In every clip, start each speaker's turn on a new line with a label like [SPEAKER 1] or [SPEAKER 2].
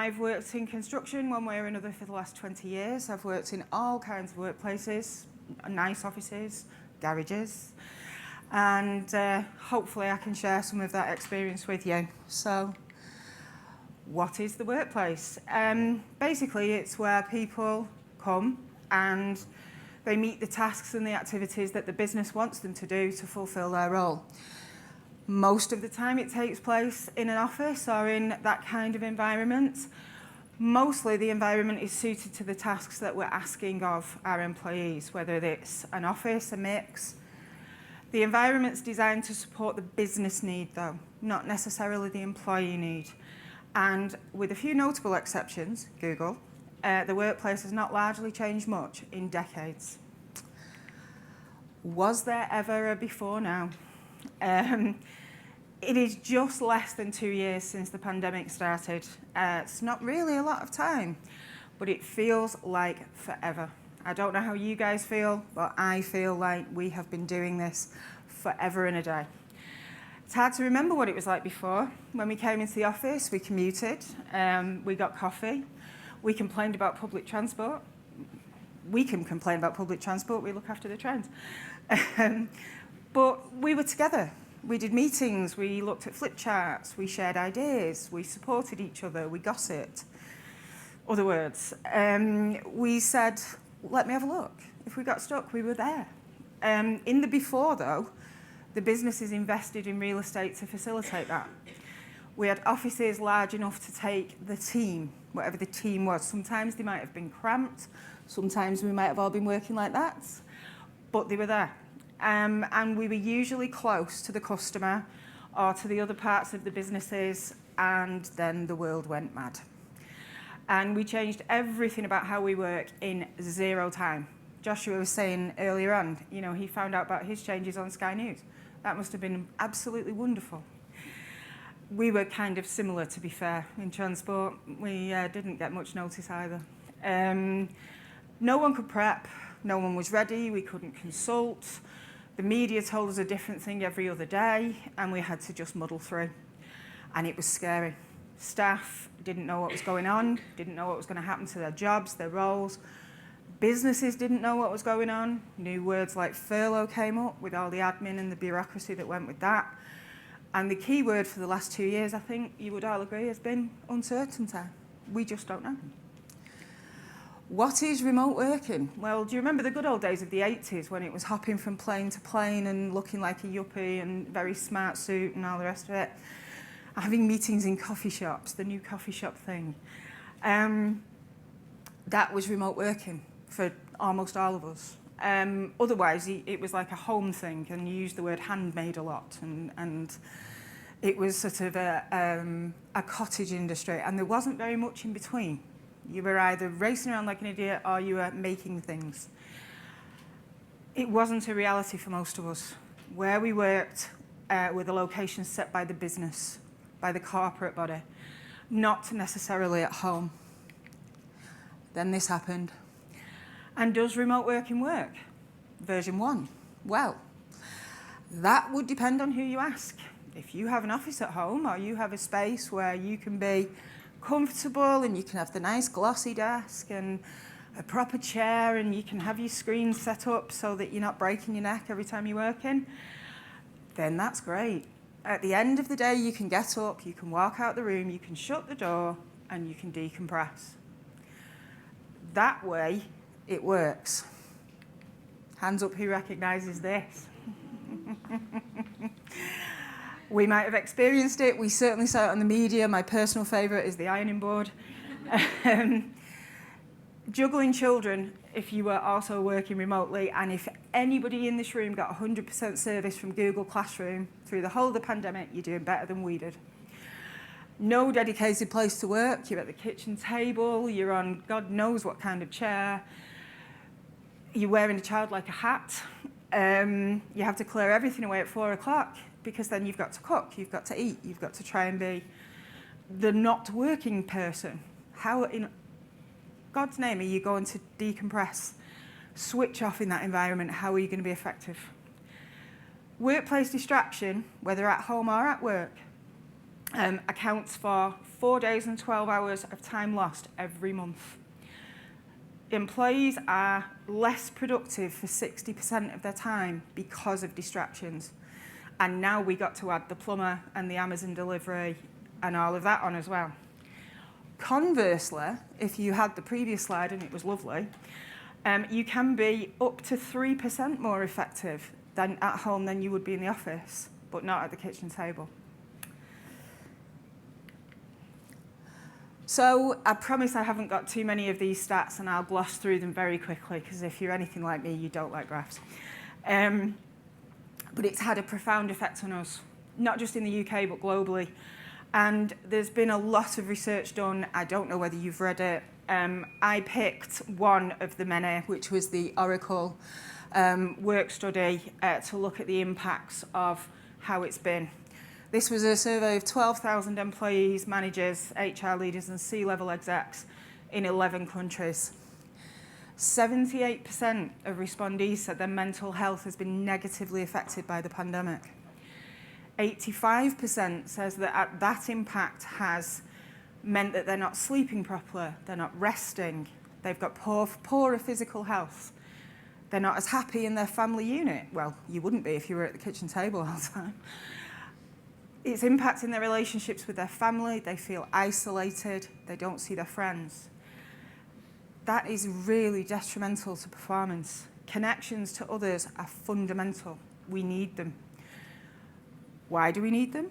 [SPEAKER 1] I've worked in construction one way or another for the last 20 years. I've worked in all kinds of workplaces, nice offices, garages, and hopefully I can share some of that experience with you. So, what is the workplace? Basically, it's where people come and they meet the tasks and the activities that the business wants them to do to fulfill their role. Most of the time it takes place in an office or in that kind of environment. Mostly the environment is suited to the tasks that we're asking of our employees, whether it's an office, a mix. The environment's designed to support the business need though, not necessarily the employee need. And with a few notable exceptions, Google, the workplace has not largely changed much in decades. Was there ever a before now? It is just less than 2 years since the pandemic started. It's not really a lot of time, but it feels like forever. I don't know how you guys feel, but I feel like we have been doing this forever and a day. It's hard to remember what it was like before. When we came into the office, we commuted, we got coffee, we complained about public transport. We can complain about public transport, we look after the trains. But we were together. We did meetings, we looked at flip charts, we shared ideas, we supported each other, we gossiped. Other words, we said, let me have a look. If we got stuck, we were there. In the before though, the businesses invested in real estate to facilitate that. We had offices large enough to take the team, whatever the team was. Sometimes they might have been cramped, sometimes we might have all been working like that, but they were there. And we were usually close to the customer or to the other parts of the businesses, and then the world went mad. And we changed everything about how we work in 0 time. Joshua was saying earlier on, you know, he found out about his changes on Sky News. That must have been absolutely wonderful. We were kind of similar, to be fair, in transport. We didn't get much notice either. No one could prep, no one was ready, we couldn't consult. The media told us a different thing every other day, and we had to just muddle through. And it was scary. Staff didn't know what was going on, didn't know what was going to happen to their jobs, their roles. Businesses didn't know what was going on. New words like furlough came up with all the admin and the bureaucracy that went with that. And the key word for the last 2 years, I think you would all agree, has been uncertainty. We just don't know. What is remote working? Well, do you remember the good old days of the 80s when it was hopping from plane to plane and looking like a yuppie and very smart suit and all the rest of it? Having meetings in coffee shops, the new coffee shop thing. That was remote working for almost all of us. Otherwise, it was like a home thing, and you used the word handmade a lot, and it was sort of a cottage industry, and there wasn't very much in between. You were either racing around like an idiot or you were making things. It wasn't a reality for most of us. Where we worked were the locations set by the business, by the corporate body, not necessarily at home. Then this happened. And does remote working work? Version 1. Well, that would depend on who you ask. If you have an office at home or you have a space where you can be comfortable and you can have the nice glossy desk and a proper chair and you can have your screen set up so that you're not breaking your neck every time you're working, then that's great. At the end of the day, you can get up, you can walk out the room, you can shut the door, and you can decompress. That way, it works. Hands up who recognises this. We might have experienced it. We certainly saw it on the media. My personal favourite is the ironing board. Juggling children, if you were also working remotely, and if anybody in this room got 100% service from Google Classroom through the whole of the pandemic, you're doing better than we did. No dedicated place to work. You're at the kitchen table. You're on God knows what kind of chair. You're wearing a child like a hat. You have to clear everything away at 4 o'clock because then you've got to cook, you've got to eat, you've got to try and be the not working person. How in God's name are you going to decompress, switch off in that environment? How are you going to be effective? Workplace distraction, whether at home or at work, accounts for 4 days and 12 hours of time lost every month. Employees are less productive for 60% of their time because of distractions. And now we got to add the plumber and the Amazon delivery and all of that on as well. Conversely, if you had the previous slide and it was lovely, you can be up to 3% more effective than at home than you would be in the office, but not at the kitchen table. So I promise I haven't got too many of these stats, and I'll gloss through them very quickly, because if you're anything like me, you don't like graphs. But it's had a profound effect on us, not just in the UK, but globally. And there's been a lot of research done. I don't know whether you've read it. I picked one of the many, which was the Oracle work study to look at the impacts of how it's been. This was a survey of 12,000 employees, managers, HR leaders, and C-level execs in 11 countries. 78% of respondees said their mental health has been negatively affected by the pandemic. 85% says that that impact has meant that they're not sleeping properly, they're not resting, they've got poorer physical health, they're not as happy in their family unit. Well, you wouldn't be if you were at the kitchen table all the time. It's impacting their relationships with their family, they feel isolated, they don't see their friends. That is really detrimental to performance. Connections to others are fundamental. We need them. Why do we need them?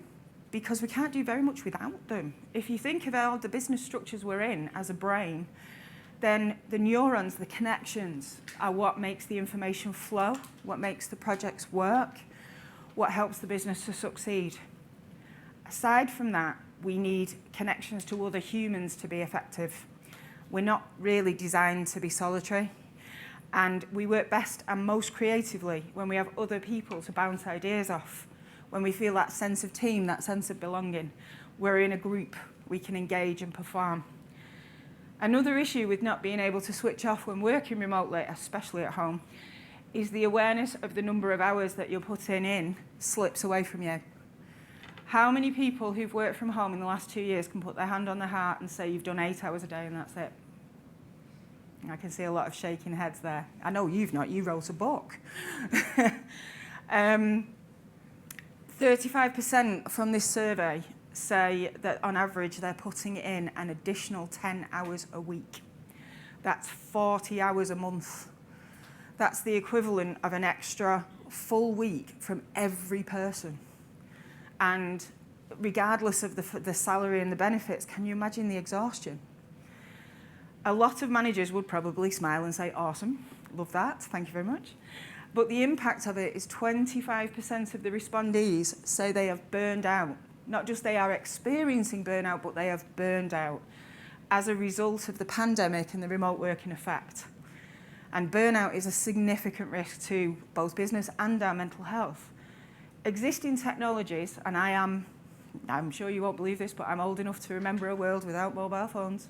[SPEAKER 1] Because we can't do very much without them. If you think of all the business structures we're in as a brain, then the neurons, the connections, are what makes the information flow, what makes the projects work, what helps the business to succeed. Aside from that, we need connections to other humans to be effective. We're not really designed to be solitary, and we work best and most creatively when we have other people to bounce ideas off, when we feel that sense of team, that sense of belonging. We're in a group, we can engage and perform. Another issue with not being able to switch off when working remotely, especially at home, is the awareness of the number of hours that you're putting in slips away from you. How many people who've worked from home in the last 2 years can put their hand on their heart and say you've done 8 hours a day and that's it? I can see a lot of shaking heads there. I know you've not, you wrote a book. 35% from this survey say that on average they're putting in an additional 10 hours a week. That's 40 hours a month. That's the equivalent of an extra full week from every person. And regardless of the salary and the benefits, can you imagine the exhaustion? A lot of managers would probably smile and say, awesome, love that, thank you very much. But the impact of it is 25% of the respondees say they have burned out. Not just they are experiencing burnout, but they have burned out as a result of the pandemic and the remote working effect. And burnout is a significant risk to both business and our mental health. Existing technologies, and I'm sure you won't believe this, but I'm old enough to remember a world without mobile phones,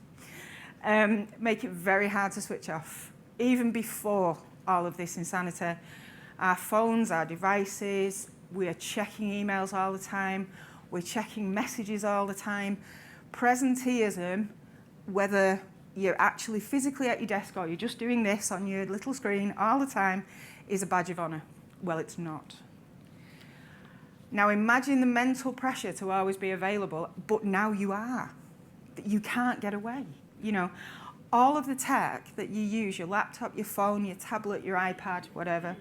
[SPEAKER 1] make it very hard to switch off. Even before all of this insanity, our phones, our devices, we are checking emails all the time, we're checking messages all the time. Presenteeism, whether you're actually physically at your desk or you're just doing this on your little screen all the time, is a badge of honour. Well, it's not. Now imagine the mental pressure to always be available, but now you are. You can't get away. You know, all of the tech that you use, your laptop, your phone, your tablet, your iPad, whatever,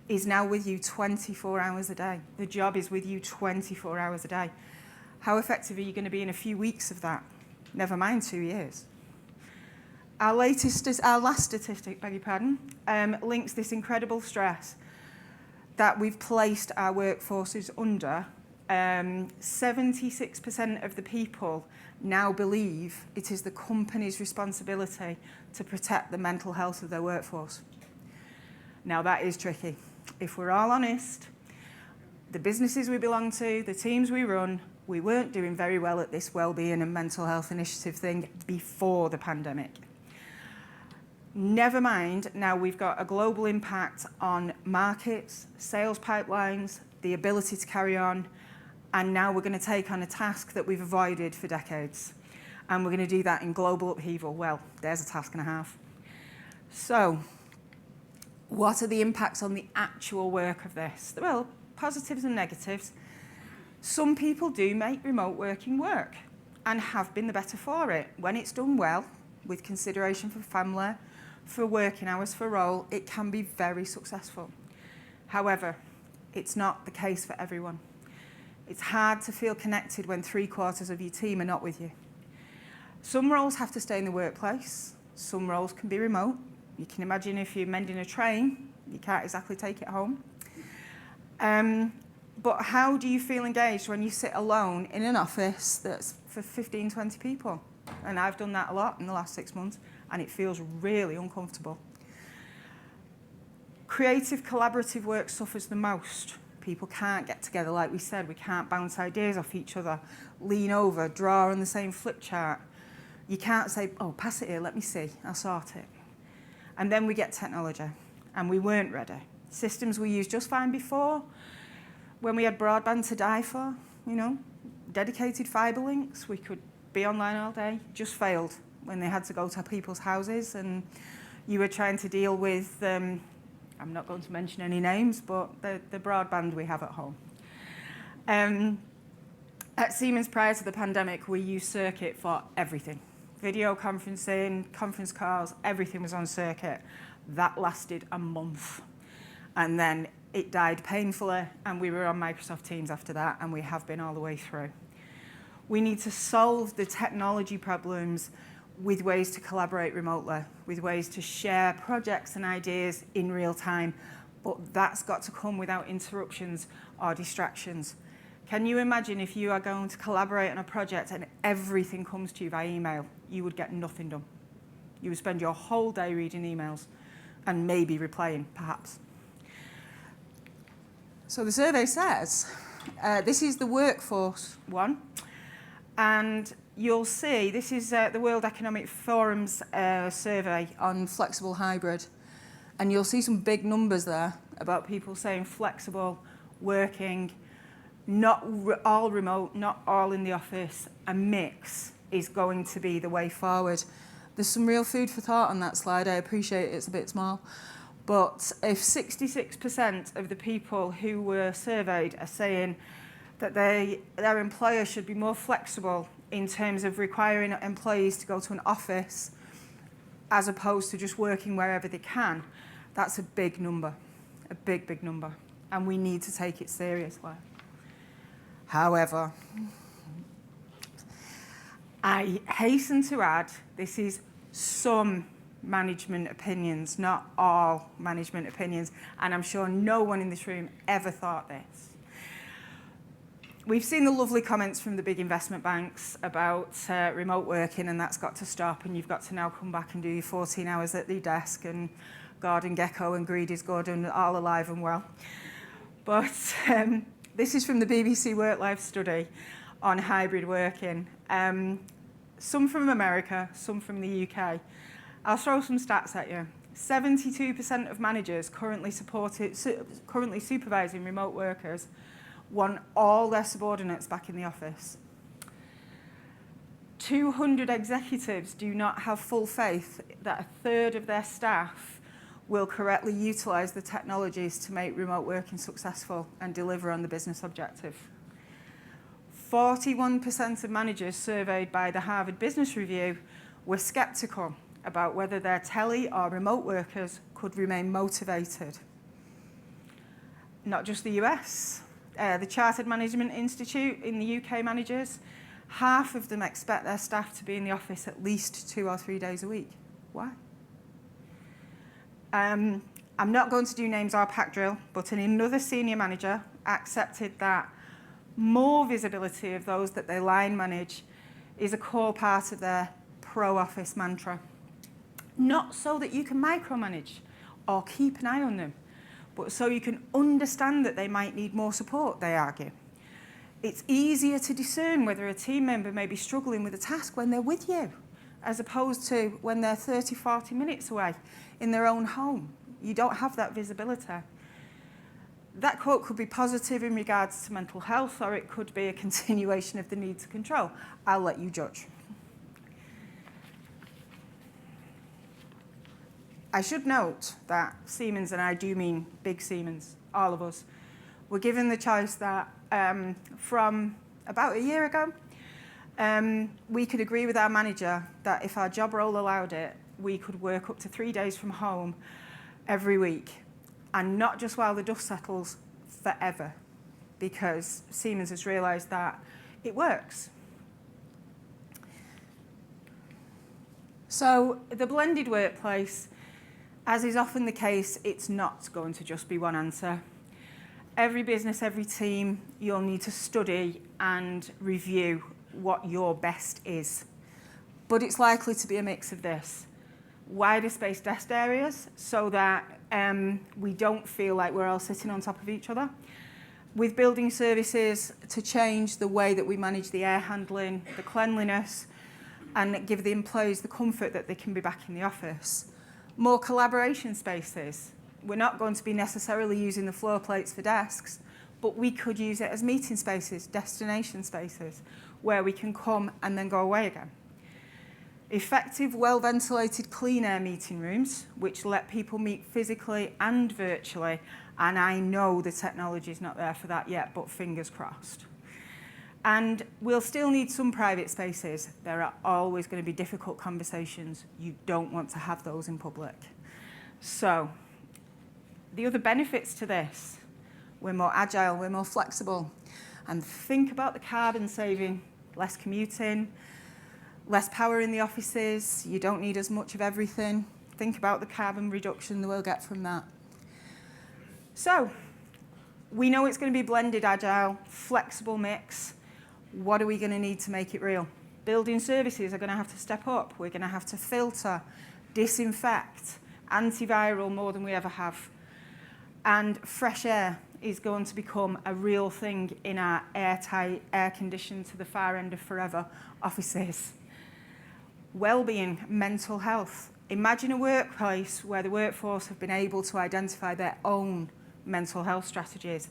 [SPEAKER 1] is now with you 24 hours a day. The job is with you 24 hours a day. How effective are you going to be in a few weeks of that? Never mind 2 years. Our last statistic, beg your pardon, links this incredible stress that we've placed our workforces under. 76% of the people now believe it is the company's responsibility to protect the mental health of their workforce. Now that is tricky. If we're all honest, the businesses we belong to, the teams we run, we weren't doing very well at this wellbeing and mental health initiative thing before the pandemic. Never mind, now we've got a global impact on markets, sales pipelines, the ability to carry on, And now we're going to take on a task that we've avoided for decades. And we're going to do that in global upheaval. Well, there's a task and a half. So, what are the impacts on the actual work of this? Well, positives and negatives. Some people do make remote working work and have been the better for it. When it's done well, with consideration for family, for working hours, for role, it can be very successful. However, it's not the case for everyone. It's hard to feel connected when 3/4 of your team are not with you. Some roles have to stay in the workplace. Some roles can be remote. You can imagine if you're mending a train, you can't exactly take it home. But how do you feel engaged when you sit alone in an office that's for 15, 20 people? And I've done that a lot in the last 6 months, and it feels really uncomfortable. Creative, collaborative work suffers the most. People can't get together, like we said. We can't bounce ideas off each other, lean over, draw on the same flip chart. You can't say, oh, pass it here, let me see, I'll sort it. And then we get technology, and we weren't ready. Systems we used just fine before, when we had broadband to die for, dedicated fibre links, we could be online all day, just failed when they had to go to people's houses and you were trying to deal with, I'm not going to mention any names, but the broadband we have at home. At Siemens prior to the pandemic, we used Circuit for everything. Video conferencing, conference calls, everything was on Circuit. That lasted a month. And then it died painfully, and we were on Microsoft Teams after that, and we have been all the way through. We need to solve the technology problems with ways to collaborate remotely, with ways to share projects and ideas in real time, but that's got to come without interruptions or distractions. Can you imagine if you are going to collaborate on a project and everything comes to you by email? You would get nothing done. You would spend your whole day reading emails and maybe replying, perhaps. So the survey says, this is the workforce one, and you'll see, this is the World Economic Forum's survey on flexible hybrid, and you'll see some big numbers there about people saying flexible, working, not all remote, not all in the office, a mix is going to be the way forward. There's some real food for thought on that slide. I appreciate it's a bit small. But if 66% of the people who were surveyed are saying that their employer should be more flexible in terms of requiring employees to go to an office as opposed to just working wherever they can, that's a big number, a big, big number. And we need to take it seriously. However, I hasten to add, this is some management opinions, not all management opinions, and I'm sure no one in this room ever thought this. We've seen the lovely comments from the big investment banks about remote working, and that's got to stop, and you've got to now come back and do your 14 hours at the desk, and God and Gecko and Greed is good and all alive and well. But this is from the BBC Work Life study on hybrid working. Some from America, some from the UK. I'll throw some stats at you. 72% of managers currently supervising remote workers want all their subordinates back in the office. 200 executives do not have full faith that a third of their staff will correctly utilise the technologies to make remote working successful and deliver on the business objective. 41% of managers surveyed by the Harvard Business Review were sceptical about whether their tele or remote workers could remain motivated. Not just the US. The Chartered Management Institute in the UK managers, half of them expect their staff to be in the office at least 2 or 3 days a week. Why? I'm not going to do names or pack drill, but another senior manager accepted that more visibility of those that they line manage is a core part of their pro-office mantra. Not so that you can micromanage or keep an eye on them, but so you can understand that they might need more support, they argue. It's easier to discern whether a team member may be struggling with a task when they're with you, as opposed to when they're 30, 40 minutes away in their own home. You don't have that visibility. That quote could be positive in regards to mental health, or it could be a continuation of the need to control. I'll let you judge. I should note that Siemens, and I do mean big Siemens, all of us, were given the choice that from about a year ago, we could agree with our manager that if our job role allowed it, we could work up to 3 days from home every week, and not just while the dust settles, forever, because Siemens has realised that it works. So the blended workplace, as is often the case, it's not going to just be one answer. Every business, every team, you'll need to study and review what your best is. But it's likely to be a mix of this. Wider space desk areas so that we don't feel like we're all sitting on top of each other. With building services to change the way that we manage the air handling, the cleanliness, and give the employees the comfort that they can be back in the office. More collaboration spaces. We're not going to be necessarily using the floor plates for desks, but we could use it as meeting spaces, destination spaces, where we can come and then go away again. Effective, well-ventilated, clean air meeting rooms, which let people meet physically and virtually, and I know the technology is not there for that yet, but fingers crossed. And we'll still need some private spaces. There are always going to be difficult conversations. You don't want to have those in public. So, the other benefits to this, we're more agile, we're more flexible. And think about the carbon saving, less commuting, less power in the offices, you don't need as much of everything. Think about the carbon reduction that we'll get from that. So, we know it's going to be blended, agile, flexible mix. What are we going to need to make it real? Building services are going to have to step up. We're going to have to filter, disinfect, antiviral more than we ever have. And fresh air is going to become a real thing in our airtight, air-conditioned to the far end of forever offices. Well-being, mental health. Imagine a workplace where the workforce have been able to identify their own mental health strategies,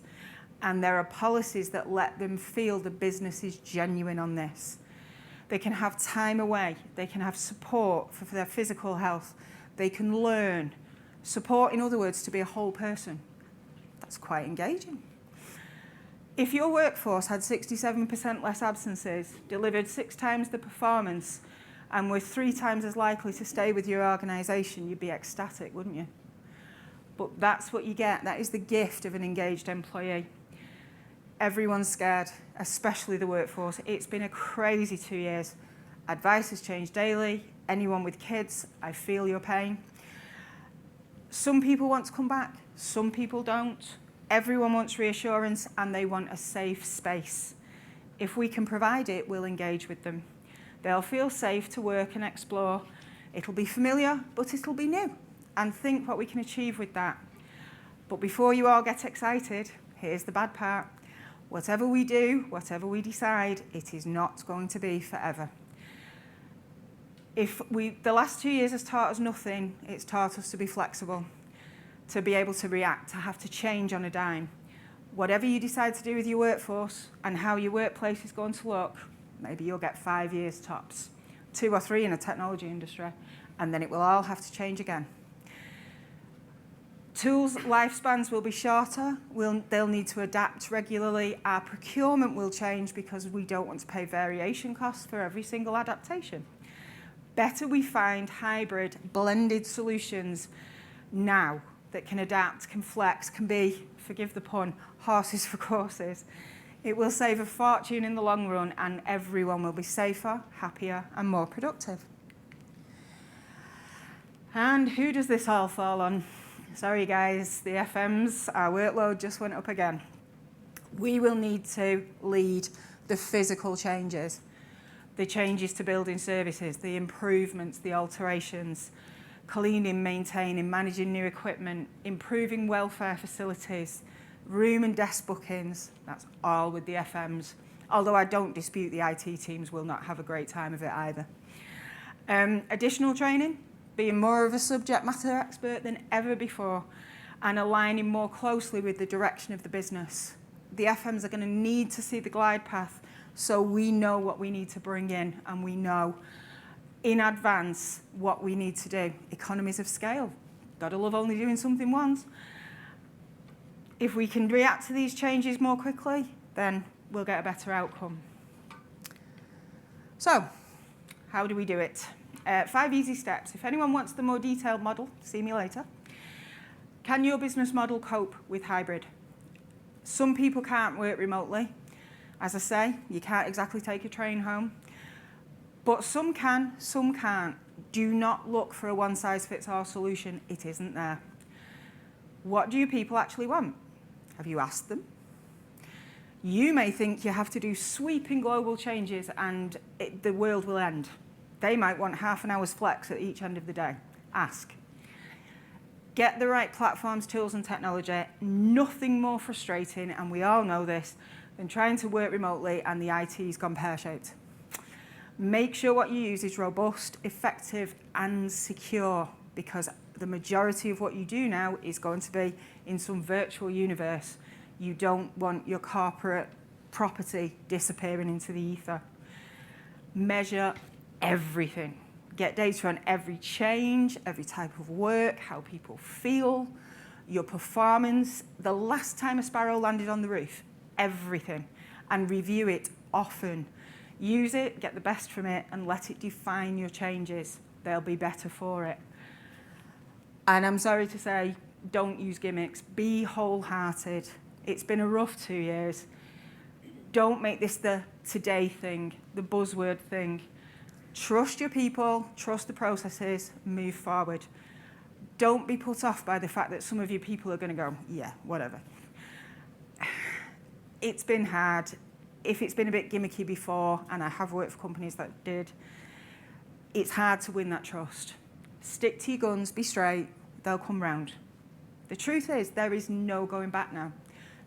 [SPEAKER 1] and there are policies that let them feel the business is genuine on this. They can have time away, they can have support for their physical health, they can learn, support, in other words, to be a whole person. That's quite engaging. If your workforce had 67% less absences, delivered 6 times the performance, and were 3 times as likely to stay with your organisation, you'd be ecstatic, wouldn't you? But that's what you get. That is the gift of an engaged employee. Everyone's scared, especially the workforce. It's been a crazy 2 years. Advice has changed daily. Anyone with kids, I feel your pain. Some people want to come back, some people don't. Everyone wants reassurance and they want a safe space. If we can provide it, we'll engage with them. They'll feel safe to work and explore. It'll be familiar, but it'll be new. And think what we can achieve with that. But before you all get excited, here's the bad part. Whatever we do, whatever we decide, it is not going to be forever. The last 2 years has taught us nothing, it's taught us to be flexible, to be able to react, to have to change on a dime. Whatever you decide to do with your workforce and how your workplace is going to look, maybe you'll get 5 years tops, 2 or 3 in the technology industry, and then it will all have to change again. Tools' lifespans will be shorter. They'll need to adapt regularly. Our procurement will change because we don't want to pay variation costs for every single adaptation. Better we find hybrid, blended solutions now that can adapt, can flex, can be, forgive the pun, horses for courses. It will save a fortune in the long run and everyone will be safer, happier and more productive. And who does this all fall on? Sorry guys, the FMs, our workload just went up again. We will need to lead the physical changes, the changes to building services, the improvements, the alterations, cleaning, maintaining, managing new equipment, improving welfare facilities, room and desk bookings, that's all with the FMs. Although I don't dispute the IT teams will not have a great time of it either. Additional training, being more of a subject matter expert than ever before, and aligning more closely with the direction of the business. The FMs are going to need to see the glide path so we know what we need to bring in and we know in advance what we need to do. Economies of scale. Gotta love only doing something once. If we can react to these changes more quickly, then we'll get a better outcome. So, how do we do it? 5 easy steps. If anyone wants the more detailed model, see me later. Can your business model cope with hybrid? Some people can't work remotely. As I say, you can't exactly take a train home. But some can, some can't. Do not look for a one-size-fits-all solution. It isn't there. What do you people actually want? Have you asked them? You may think you have to do sweeping global changes and the world will end. They might want half an hour's flex at each end of the day. Ask. Get the right platforms, tools, and technology. Nothing more frustrating, and we all know this, than trying to work remotely and the IT's gone pear-shaped. Make sure what you use is robust, effective, and secure, because the majority of what you do now is going to be in some virtual universe. You don't want your corporate property disappearing into the ether. Measure everything. Get data on every change, every type of work, how people feel, your performance, the last time a sparrow landed on the roof, everything, and review it often. Use it, get the best from it, and let it define your changes. They'll be better for it. And I'm sorry to say, don't use gimmicks. Be wholehearted. It's been a rough 2 years. Don't make this the today thing, the buzzword thing. Trust your people, trust the processes, move forward. Don't be put off by the fact that some of your people are going to go, yeah, whatever. It's been hard. If it's been a bit gimmicky before, and I have worked for companies that did, it's hard to win that trust. Stick to your guns, be straight, they'll come round. The truth is, there is no going back now.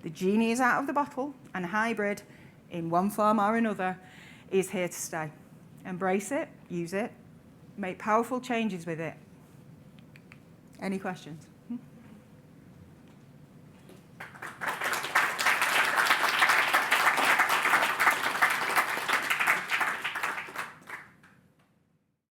[SPEAKER 1] The genie is out of the bottle, and hybrid, in one form or another, is here to stay. Embrace it, use it, make powerful changes with it. Any questions?